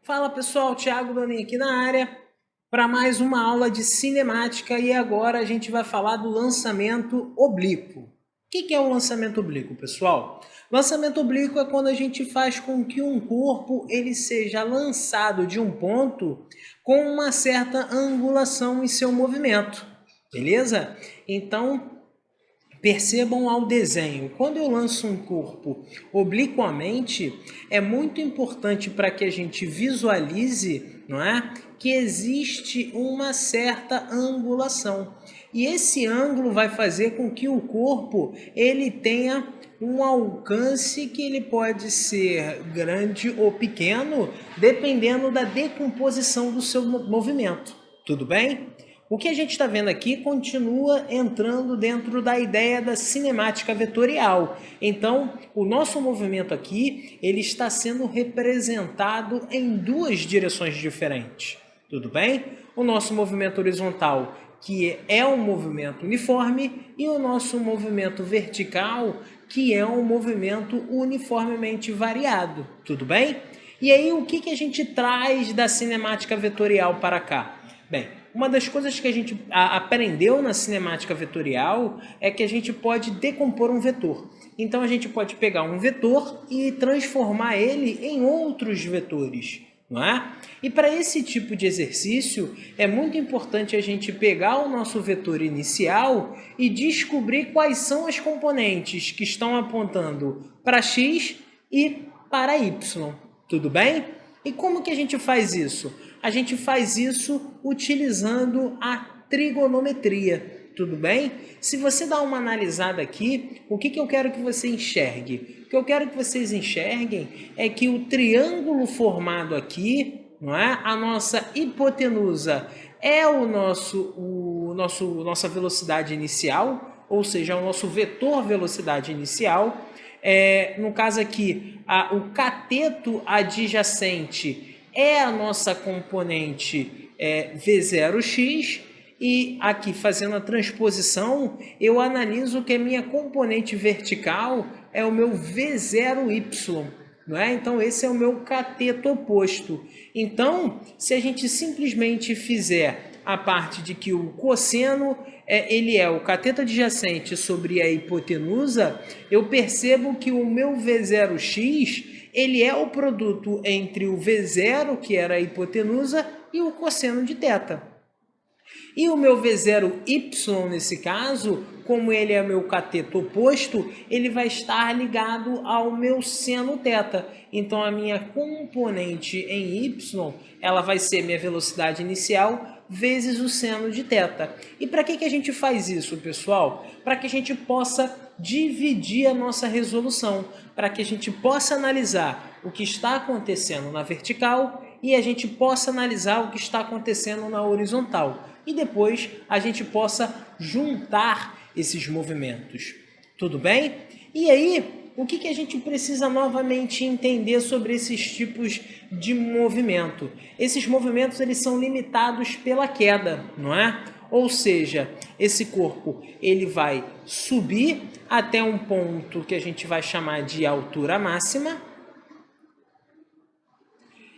Fala pessoal, Thiago Donin aqui na área para mais uma aula de cinemática e agora a gente vai falar do lançamento oblíquo. O que é o lançamento oblíquo, pessoal? Lançamento oblíquo é quando a gente faz com que um corpo ele seja lançado de um ponto com uma certa angulação em seu movimento, beleza? Então, percebam ao desenho, quando eu lanço um corpo obliquamente, é muito importante para que a gente visualize, não é? Que existe uma certa angulação. E esse ângulo vai fazer com que o corpo ele tenha um alcance que ele pode ser grande ou pequeno, dependendo da decomposição do seu movimento. Tudo bem? O que a gente está vendo aqui continua entrando dentro da ideia da cinemática vetorial. Então, o nosso movimento aqui ele está sendo representado em duas direções diferentes. Tudo bem? O nosso movimento horizontal, que é um movimento uniforme, e o nosso movimento vertical, que é um movimento uniformemente variado. Tudo bem? E aí, o que a gente traz da cinemática vetorial para cá? Bem, uma das coisas que a gente aprendeu na cinemática vetorial é que a gente pode decompor um vetor. Então a gente pode pegar um vetor e transformar ele em outros vetores, não é? E para esse tipo de exercício é muito importante a gente pegar o nosso vetor inicial e descobrir quais são as componentes que estão apontando para x e para y. Tudo bem? E como que a gente faz isso? A gente faz isso utilizando a trigonometria, tudo bem? Se você dá uma analisada aqui, o que eu quero que você enxergue? O que eu quero que vocês enxerguem é que o triângulo formado aqui, não é? A nossa hipotenusa é nossa velocidade inicial, ou seja, o nosso vetor velocidade inicial. No caso aqui, o cateto adjacente é a nossa componente V0x, e aqui fazendo a transposição, eu analiso que a minha componente vertical é o meu V0y, não é? Então esse é o meu cateto oposto. Então, se a gente simplesmente fizer a parte de que o cosseno ele é o cateto adjacente sobre a hipotenusa, eu percebo que o meu V0x ele é o produto entre o V0, que era a hipotenusa, e o cosseno de θ. E o meu V0y, nesse caso, como ele é meu cateto oposto, ele vai estar ligado ao meu seno θ. Então, a minha componente em y, ela vai ser minha velocidade inicial vezes o seno de θ. E para que a gente faz isso, pessoal? Para que a gente possa dividir a nossa resolução, para que a gente possa analisar o que está acontecendo na vertical e a gente possa analisar o que está acontecendo na horizontal. E depois a gente possa juntar esses movimentos. Tudo bem? E aí, o que a gente precisa novamente entender sobre esses tipos de movimento? Esses movimentos eles são limitados pela queda, não é? Ou seja, esse corpo ele vai subir até um ponto que a gente vai chamar de altura máxima.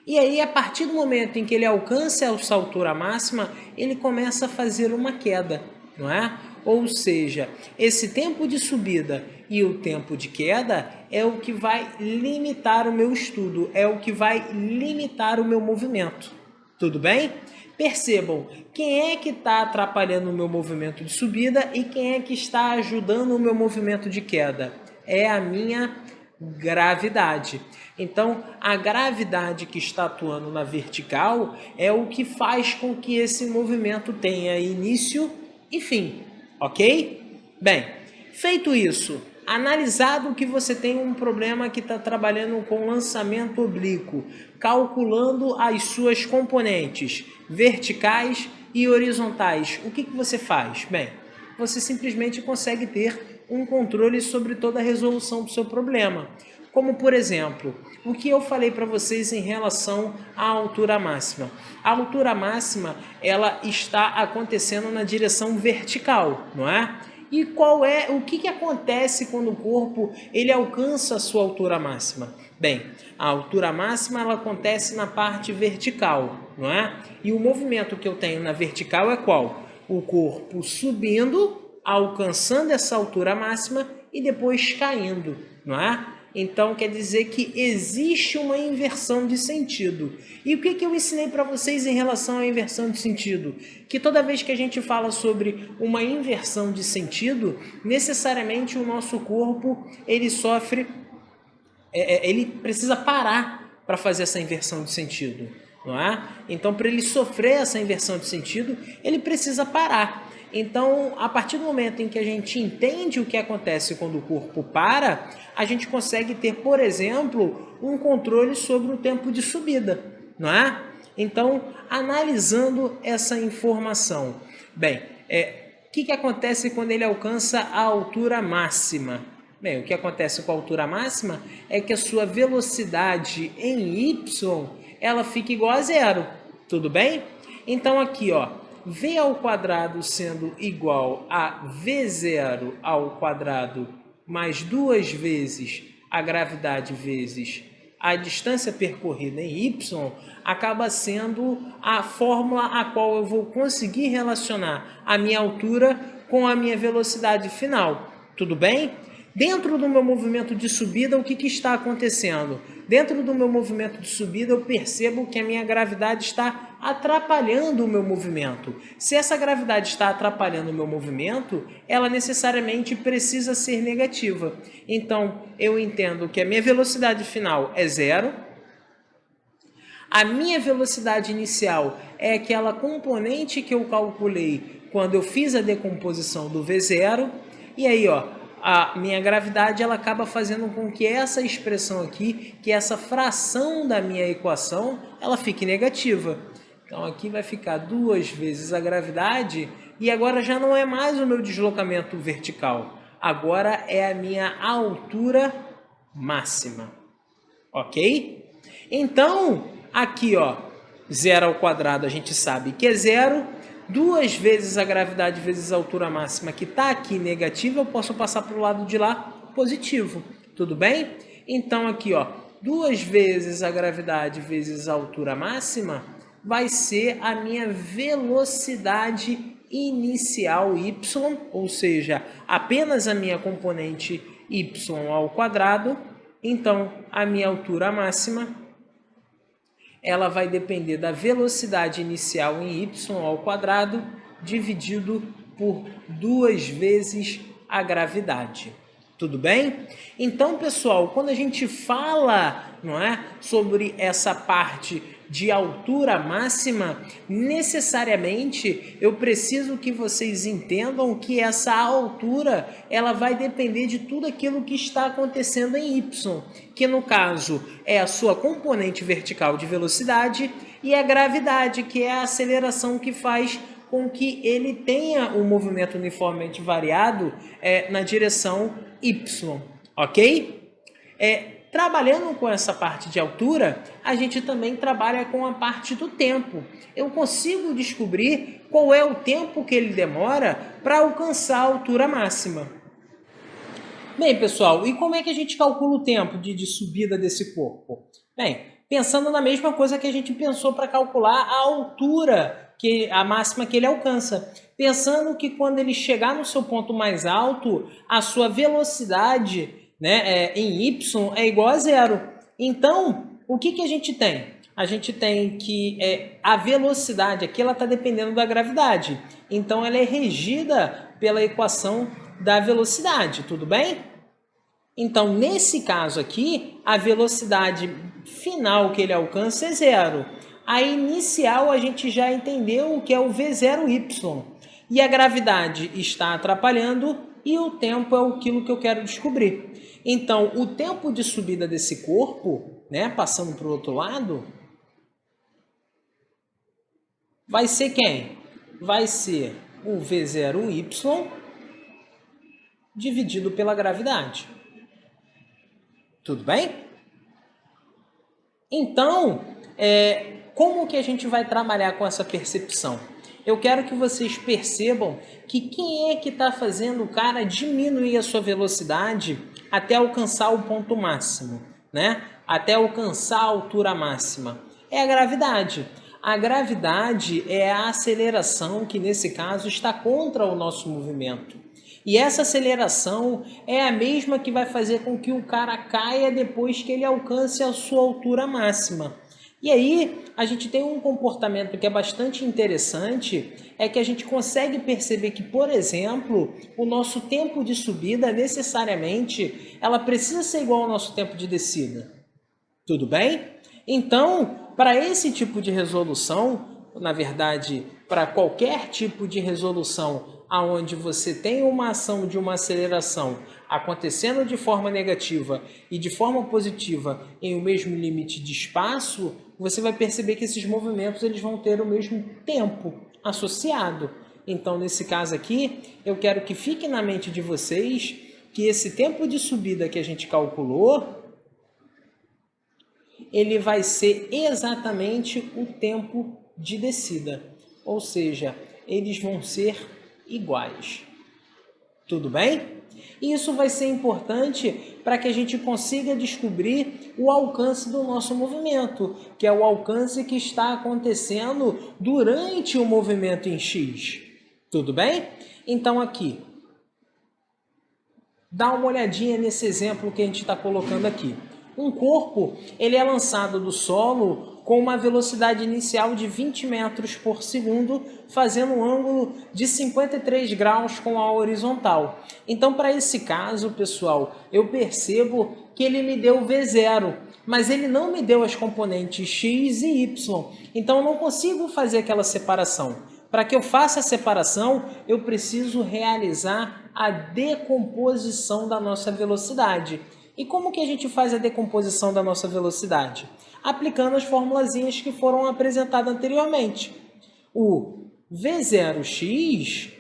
E aí, a partir do momento em que ele alcança essa altura máxima, ele começa a fazer uma queda, não é? Ou seja, esse tempo de subida e o tempo de queda é o que vai limitar o meu estudo, é o que vai limitar o meu movimento. Tudo bem? Percebam, quem é que está atrapalhando o meu movimento de subida e quem é que está ajudando o meu movimento de queda? É a minha gravidade. Então, a gravidade que está atuando na vertical é o que faz com que esse movimento tenha início e fim, ok? Bem, feito isso, analisado que você tem um problema que está trabalhando com lançamento oblíquo, calculando as suas componentes verticais e horizontais, o que você faz? Bem, você simplesmente consegue ter um controle sobre toda a resolução do seu problema. Como, por exemplo, o que eu falei para vocês em relação à altura máxima. A altura máxima ela está acontecendo na direção vertical, não é? E o que acontece quando o corpo ele alcança a sua altura máxima? Bem, a altura máxima ela acontece na parte vertical, não é? E o movimento que eu tenho na vertical é qual? O corpo subindo, alcançando essa altura máxima e depois caindo, não é? Então quer dizer que existe uma inversão de sentido. E o que eu ensinei para vocês em relação à inversão de sentido? Que toda vez que a gente fala sobre uma inversão de sentido, necessariamente o nosso corpo ele sofre, ele precisa parar para fazer essa inversão de sentido, não é? Então, para ele sofrer essa inversão de sentido, ele precisa parar. Então, a partir do momento em que a gente entende o que acontece quando o corpo para, a gente consegue ter, por exemplo, um controle sobre o tempo de subida, não é? Então, analisando essa informação. Bem, o que acontece quando ele alcança a altura máxima? Bem, o que acontece com a altura máxima é que a sua velocidade em y, ela fica igual a zero, tudo bem? Então aqui, ó, v ao quadrado sendo igual a v0 ao quadrado mais 2 vezes a gravidade vezes a distância percorrida em y, acaba sendo a fórmula a qual eu vou conseguir relacionar a minha altura com a minha velocidade final, tudo bem? Dentro do meu movimento de subida, o que está acontecendo? Dentro do meu movimento de subida, eu percebo que a minha gravidade está atrapalhando o meu movimento. Se essa gravidade está atrapalhando o meu movimento, ela necessariamente precisa ser negativa. Então, eu entendo que a minha velocidade final é zero. A minha velocidade inicial é aquela componente que eu calculei quando eu fiz a decomposição do V0. E aí, ó, a minha gravidade ela acaba fazendo com que essa expressão aqui, que essa fração da minha equação, ela fique negativa. Então aqui vai ficar 2 vezes a gravidade e agora já não é mais o meu deslocamento vertical. Agora é a minha altura máxima. Ok? Então, aqui, ó, 0 ao quadrado a gente sabe que é 0. 2 vezes a gravidade vezes a altura máxima, que está aqui negativa, eu posso passar para o lado de lá positivo. Tudo bem? Então, aqui, ó, 2 vezes a gravidade vezes a altura máxima vai ser a minha velocidade inicial y, ou seja, apenas a minha componente y ao quadrado. Então, a minha altura máxima ela vai depender da velocidade inicial em y ao quadrado dividido por 2 vezes a gravidade. Tudo bem? Então, pessoal, quando a gente fala, não é, sobre essa parte de altura máxima, necessariamente eu preciso que vocês entendam que essa altura ela vai depender de tudo aquilo que está acontecendo em y, que no caso é a sua componente vertical de velocidade e a gravidade, que é a aceleração que faz com que ele tenha um movimento uniformemente variado na direção y, ok? Trabalhando com essa parte de altura, a gente também trabalha com a parte do tempo. Eu consigo descobrir qual é o tempo que ele demora para alcançar a altura máxima. Bem, pessoal, e como é que a gente calcula o tempo de subida desse corpo? Bem, pensando na mesma coisa que a gente pensou para calcular a altura, a máxima que ele alcança. Pensando que quando ele chegar no seu ponto mais alto, a sua velocidade em y é igual a zero. Então, o que a gente tem? A gente tem que a velocidade aqui ela está dependendo da gravidade. Então, ela é regida pela equação da velocidade, tudo bem? Então, nesse caso aqui, a velocidade final que ele alcança é zero. A inicial a gente já entendeu o que é o V0y. E a gravidade está atrapalhando e o tempo é aquilo que eu quero descobrir. Então, o tempo de subida desse corpo, passando para o outro lado, vai ser quem? Vai ser o V0y dividido pela gravidade. Tudo bem? Então, como que a gente vai trabalhar com essa percepção? eu quero que vocês percebam que quem é que está fazendo o cara diminuir a sua velocidade até alcançar o ponto máximo, né? Até alcançar a altura máxima. É a gravidade. A gravidade é a aceleração que, nesse caso, está contra o nosso movimento. E essa aceleração é a mesma que vai fazer com que o cara caia depois que ele alcance a sua altura máxima. E aí, a gente tem um comportamento que é bastante interessante, é que a gente consegue perceber que, por exemplo, o nosso tempo de subida, necessariamente, ela precisa ser igual ao nosso tempo de descida. Tudo bem? Então, para esse tipo de resolução, na verdade, para qualquer tipo de resolução aonde você tem uma ação de uma aceleração acontecendo de forma negativa e de forma positiva em o mesmo limite de espaço, você vai perceber que esses movimentos eles vão ter o mesmo tempo associado. Então, nesse caso aqui, eu quero que fique na mente de vocês que esse tempo de subida que a gente calculou, ele vai ser exatamente o tempo de descida. Ou seja, eles vão ser iguais. Tudo bem? Isso vai ser importante para que a gente consiga descobrir o alcance do nosso movimento, que é o alcance que está acontecendo durante o movimento em X. Tudo bem? Então aqui, dá uma olhadinha nesse exemplo que a gente está colocando aqui. Um corpo ele é lançado do solo com uma velocidade inicial de 20 metros por segundo, fazendo um ângulo de 53 graus com a horizontal. Então, para esse caso, pessoal, eu percebo que ele me deu V0, mas ele não me deu as componentes X e Y. Então, eu não consigo fazer aquela separação. Para que eu faça a separação, eu preciso realizar a decomposição da nossa velocidade. E como que a gente faz a decomposição da nossa velocidade? Aplicando as formulazinhas que foram apresentadas anteriormente. O V0x,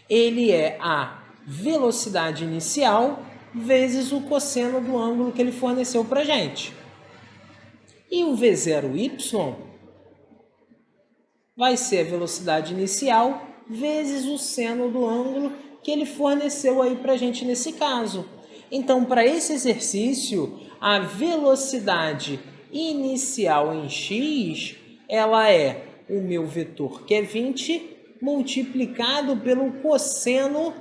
ele é a velocidade inicial vezes o cosseno do ângulo que ele forneceu para a gente. E o V0y vai ser a velocidade inicial vezes o seno do ângulo que ele forneceu aí para a gente nesse caso. Então, para esse exercício, a velocidade inicial em x, ela é o meu vetor, que é 20, multiplicado pelo cosseno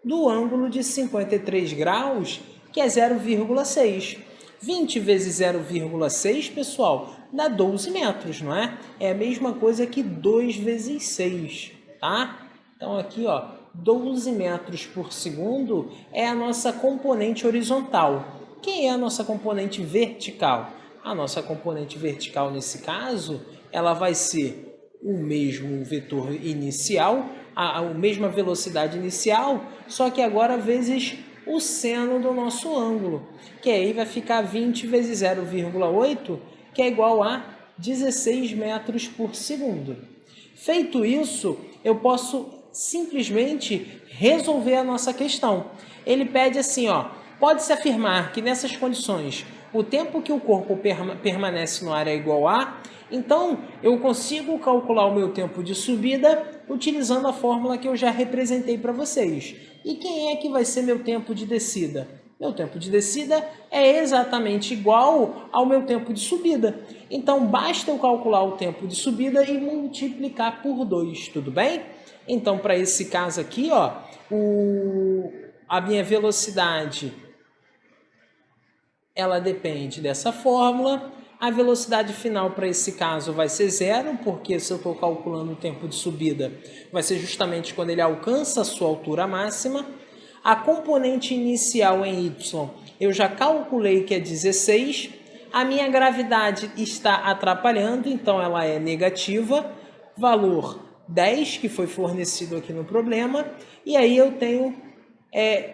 do ângulo de 53 graus, que é 0,6. 20 vezes 0,6, pessoal, dá 12 metros, não é? É a mesma coisa que 2 vezes 6, tá? Então, aqui, ó, 12 metros por segundo é a nossa componente horizontal. Quem é a nossa componente vertical? A nossa componente vertical, nesse caso, ela vai ser o mesmo vetor inicial, a mesma velocidade inicial, só que agora vezes o seno do nosso ângulo, que aí vai ficar 20 vezes 0,8, que é igual a 16 metros por segundo. Feito isso, eu posso simplesmente resolver a nossa questão. Ele pede assim, ó, pode-se afirmar que nessas condições o tempo que o corpo permanece no ar é igual a, então eu consigo calcular o meu tempo de subida utilizando a fórmula que eu já representei para vocês. E quem é que vai ser meu tempo de descida? Meu tempo de descida é exatamente igual ao meu tempo de subida. Então, basta eu calcular o tempo de subida e multiplicar por 2, tudo bem? Então, para esse caso aqui, ó, a minha velocidade, ela depende dessa fórmula. A velocidade final para esse caso vai ser 0, porque se eu estou calculando o tempo de subida, vai ser justamente quando ele alcança a sua altura máxima. A componente inicial em y, eu já calculei que é 16. A minha gravidade está atrapalhando, então ela é negativa. Valor 10, que foi fornecido aqui no problema. E aí eu tenho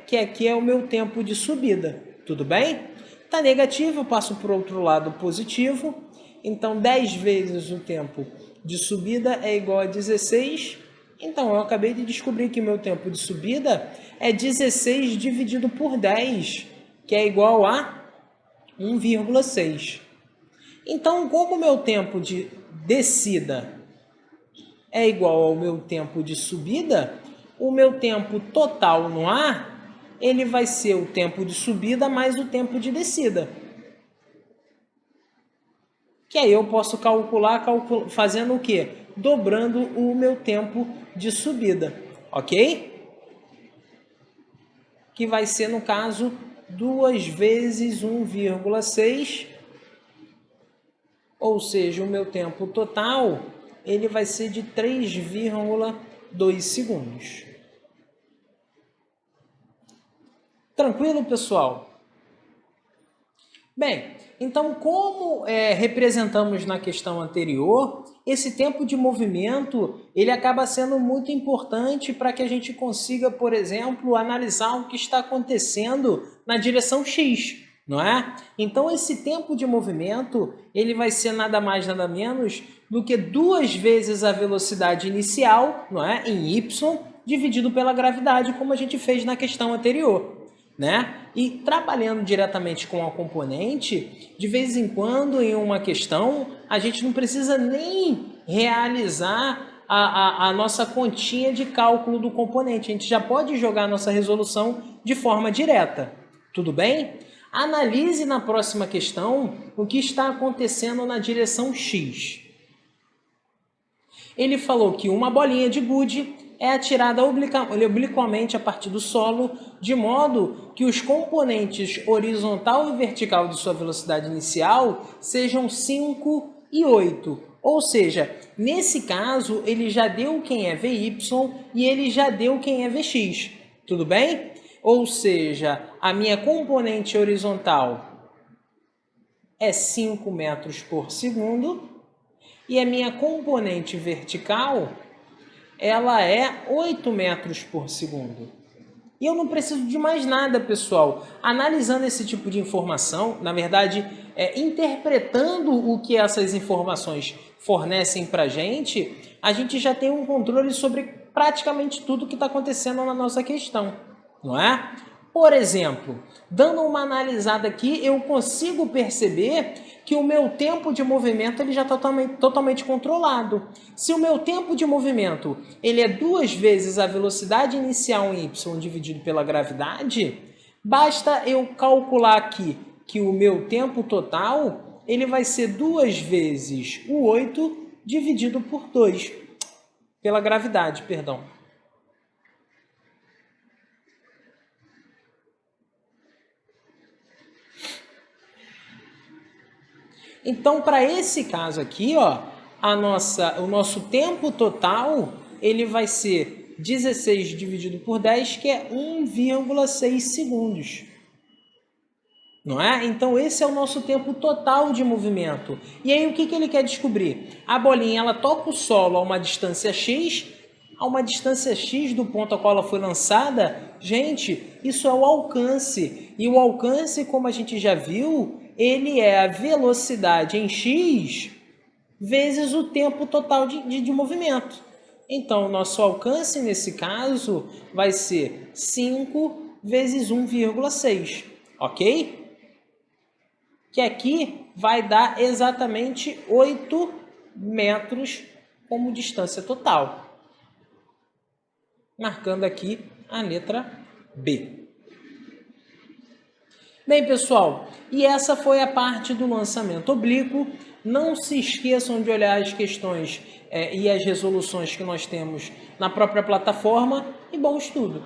que aqui é o meu tempo de subida. Tudo bem? Está negativo, eu passo para o outro lado positivo. Então, 10 vezes o tempo de subida é igual a 16. Então, eu acabei de descobrir que meu tempo de subida é 16 dividido por 10, que é igual a 1,6. Então, como o meu tempo de descida é igual ao meu tempo de subida, o meu tempo total no ar, ele vai ser o tempo de subida mais o tempo de descida. Que aí eu posso calcular fazendo o quê? Dobrando o meu tempo de subida, ok? Que vai ser, no caso, 2 vezes 1,6, ou seja, o meu tempo total, ele vai ser de 3,2 segundos. Tranquilo, pessoal? Bem, então como representamos na questão anterior, esse tempo de movimento ele acaba sendo muito importante para que a gente consiga, por exemplo, analisar o que está acontecendo na direção X, não é? Então esse tempo de movimento ele vai ser nada mais nada menos do que 2 vezes a velocidade inicial, não é? Em y, dividido pela gravidade, como a gente fez na questão anterior. Né? E trabalhando diretamente com a componente, de vez em quando em uma questão, a gente não precisa nem realizar a nossa continha de cálculo do componente. A gente já pode jogar a nossa resolução de forma direta. Tudo bem? Analise na próxima questão o que está acontecendo na direção X. Ele falou que uma bolinha de gude é atirada obliquamente a partir do solo, de modo que os componentes horizontal e vertical de sua velocidade inicial sejam 5 e 8. Ou seja, nesse caso, ele já deu quem é Vy e ele já deu quem é Vx. Tudo bem? Ou seja, a minha componente horizontal é 5 metros por segundo e a minha componente vertical ela é 8 metros por segundo. E eu não preciso de mais nada, pessoal. Analisando esse tipo de informação, na verdade, interpretando o que essas informações fornecem para a gente já tem um controle sobre praticamente tudo que está acontecendo na nossa questão, não é? Por exemplo, dando uma analisada aqui, eu consigo perceber que o meu tempo de movimento ele já está totalmente controlado. Se o meu tempo de movimento ele é 2 vezes a velocidade inicial em y dividido pela gravidade, basta eu calcular aqui que o meu tempo total ele vai ser 2 vezes o 8 dividido por 2, pela gravidade, perdão. Então, para esse caso aqui, ó, o nosso tempo total ele vai ser 16 dividido por 10, que é 1,6 segundos. Não é? Então, esse é o nosso tempo total de movimento. E aí, o que ele quer descobrir? A bolinha ela toca o solo a uma distância x, a uma distância x do ponto a qual ela foi lançada. Gente, isso é o alcance. E o alcance, como a gente já viu, ele é a velocidade em x vezes o tempo total de movimento. Então, o nosso alcance, nesse caso, vai ser 5 vezes 1,6, ok? Que aqui vai dar exatamente 8 metros como distância total. Marcando aqui a letra B. Bem, pessoal, e essa foi a parte do lançamento oblíquo. Não se esqueçam de olhar as questões e as resoluções que nós temos na própria plataforma e bom estudo!